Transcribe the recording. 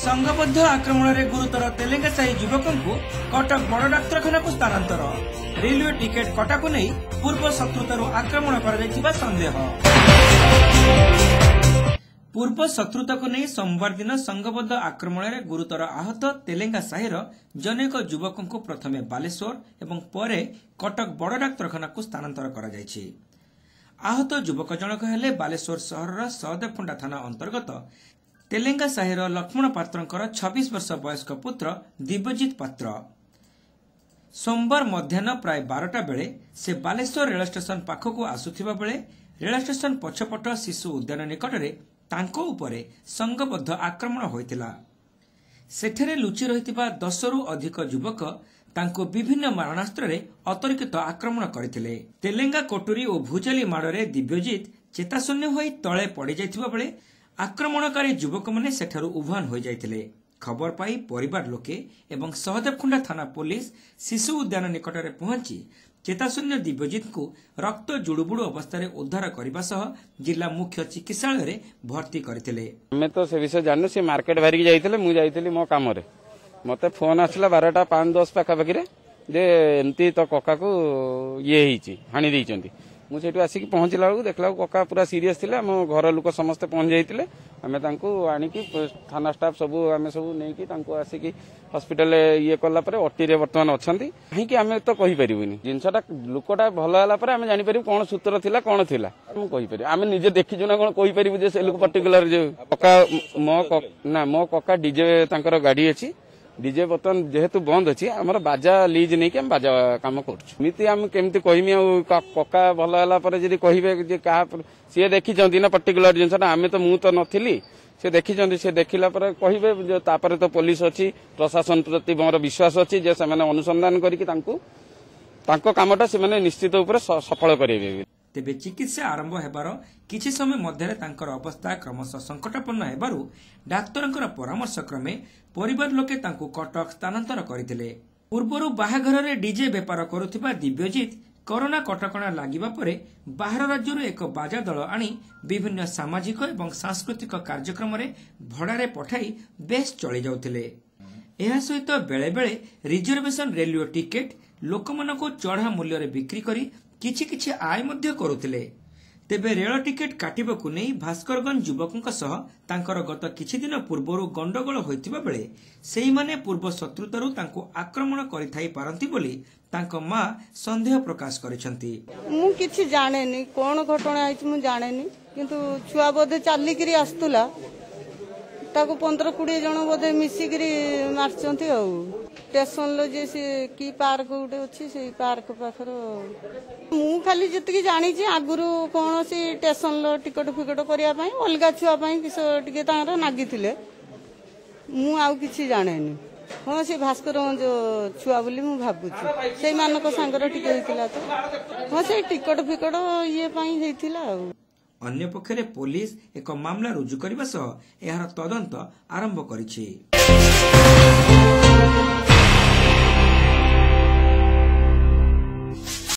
संघबद्ध आक्रमण में गुरुतर तेलेंगासाही युवकों को कटक बड़ डाक्तखाना को स्थानांतर। रेलवे टिकेट कटा को नहीं पूर्व शत्रुतार आक्रमण कर संदेह। पूर्व शत्रुता को नहीं सोमवार दिन संघबद्ध आक्रमण में गुरुतर आहत तेलेंगासाही जनेक युवकों को प्रथमे बालेश्वर एवं परे कटक बड़ डाक्तखाना को स्थानांतर कर आहत युवक जनक हेले बालेश्वर सहर सहदेवकुंडा थाना अंतर्गत तेलेंगासाही लक्ष्मण पात्रंकर 26 वर्ष वयस्क पुत्र दिव्यजित पात्र। सोमवार मध्याह्न प्राय 12टा बेले से बालेश्वर रेल स्टेशन पाखक आसुथिबा बेले रेल स्टेशन पछपट शिशु उद्यान निकटरे तांको उपरे संघबद्ध आक्रमण होइतिला। सेठरे लुचि रहितिबा 10 रु अधिक युवक तांको विभिन्न मारणास्त्र रे अतर्कित आक्रमण करथिले। तेलेंगा कोटुरी और भुजाली माड़े दिव्यजित चेताशून्य होई तळे पड़ी जाइथिबा बेले आक्रमणकारी युवक माने सेठारु उभान हो जाइथिले। खबर पाई परिवार लोके एवं सहदेवकुंडा थाना पुलिस शिशु उद्यान निकटरे पहुंची चेताशून्य दिव्यजित को रक्त जुड़ुबुड़ अवस्था उद्धार करने सह जिला मुख्य चिकित्सालय भर्ती करथिले। हमें तो से विषय जानू से मार्केट बाहर जाइथिले मु जाइथिली मो काम रे मते फोन आसला 12टा 5-10 पाखापाखि जे एमती तो कका को ये हाणी देइचंती। मु सेठू आसिक पहुंचला बेलू देखला कका पूरा सीरियस थिले। हम घर लोक समस्त पहुंच जाइतिले। आमे तांको आनिकी थाना स्टाफ सब आमे सब नेकी तांको आसिकी हॉस्पिटल ये कला परे ओटी रे वर्तमान अछंती। काहे कि आमे तो कहि परिबुनी जिंसटा लोकटा भलो हला परे आमे जानि परिबु कोन सूत्र थिला कोन थिला हम कहि परिबु। आमे निजे देखिजु ना कोन कहि परिबु जे से लोक पर्टिकुलर जे कका मो कका डीजे तांकर गाड़ी अछि। डीजे बर्तमान जेहेतु बंद अच्छी आम बाजा लीज नहीं कि बाजा काम करमी आम केमती कहमी कका भल है कहे सी देखी ना पर्टिकुलर जिनसा आम तो मु तो नी सी देखी सी देखला कहे तो पुलिस अच्छी प्रशासन प्रति मोर विश्वास अच्छी जे से अनुसंधान करके कामटा से निश्चित सफल करेंगे। तेबे चिकित्सा आरंभ हेबार किछि समय मध्यरे तांकर अवस्था क्रमशः संकटापन्न हेबारु डाक्तरंकर परामर्श क्रमे परिवार लोके तांको कटक स्थानांतर करथिले। पूर्वरु बाहाघर रे डीजे बेपार करुथिबा दिव्यजित कोरोना कटकणा लागिबा परे बाहर राज्यरु एक बाजा दल आनी विभिन्न सामाजिक एवं सांस्कृतिक कार्यक्रम रे भड़ारे पठाई बेस चली जाउथिले। एहा सहित बेले बेले रिजर्वेशन रेलवे टिकेट लोकमानको चढ़ा मूल्य रे बिक्री करी किछि किछि आय मध्य करुथिले। तेबे रेल टिकेट काटिबाकु नै भास्करगंज युवकଙ୍କ सह तांकर गत किछि दिन पूर्वरु गंडगोल होइतिबा बेले सेही माने पूर्व शत्रुतारु तांको आक्रमण करिथाई पारंती बोली तांको मां संदेह प्रकाश करिसंती। मु किछि जानेनी कोन घटना आइछ मु जानेनी किंतु छुआ बोधे चालिकरी आस्तुला ताको 15-20 जण बोधे मिसिकरी मारचंती आ स्टेशन लो जे से की पार्क उठे अच्छी से पार्क पाखर मु खाली जी जानी आगुरी कौन सी स्टेशन लो टिकट फिकट करने अलग छुआ किस नागी मु आउ कि जाने हाँ से भास्करगंज छुआ बोली मु भावुची से सांगर टिके तो हाँ से टिकट फिकट ये अन्य पक्षरे पुलिस एक मामला रुजु करने सह यार तदंत आरंभ करिछि।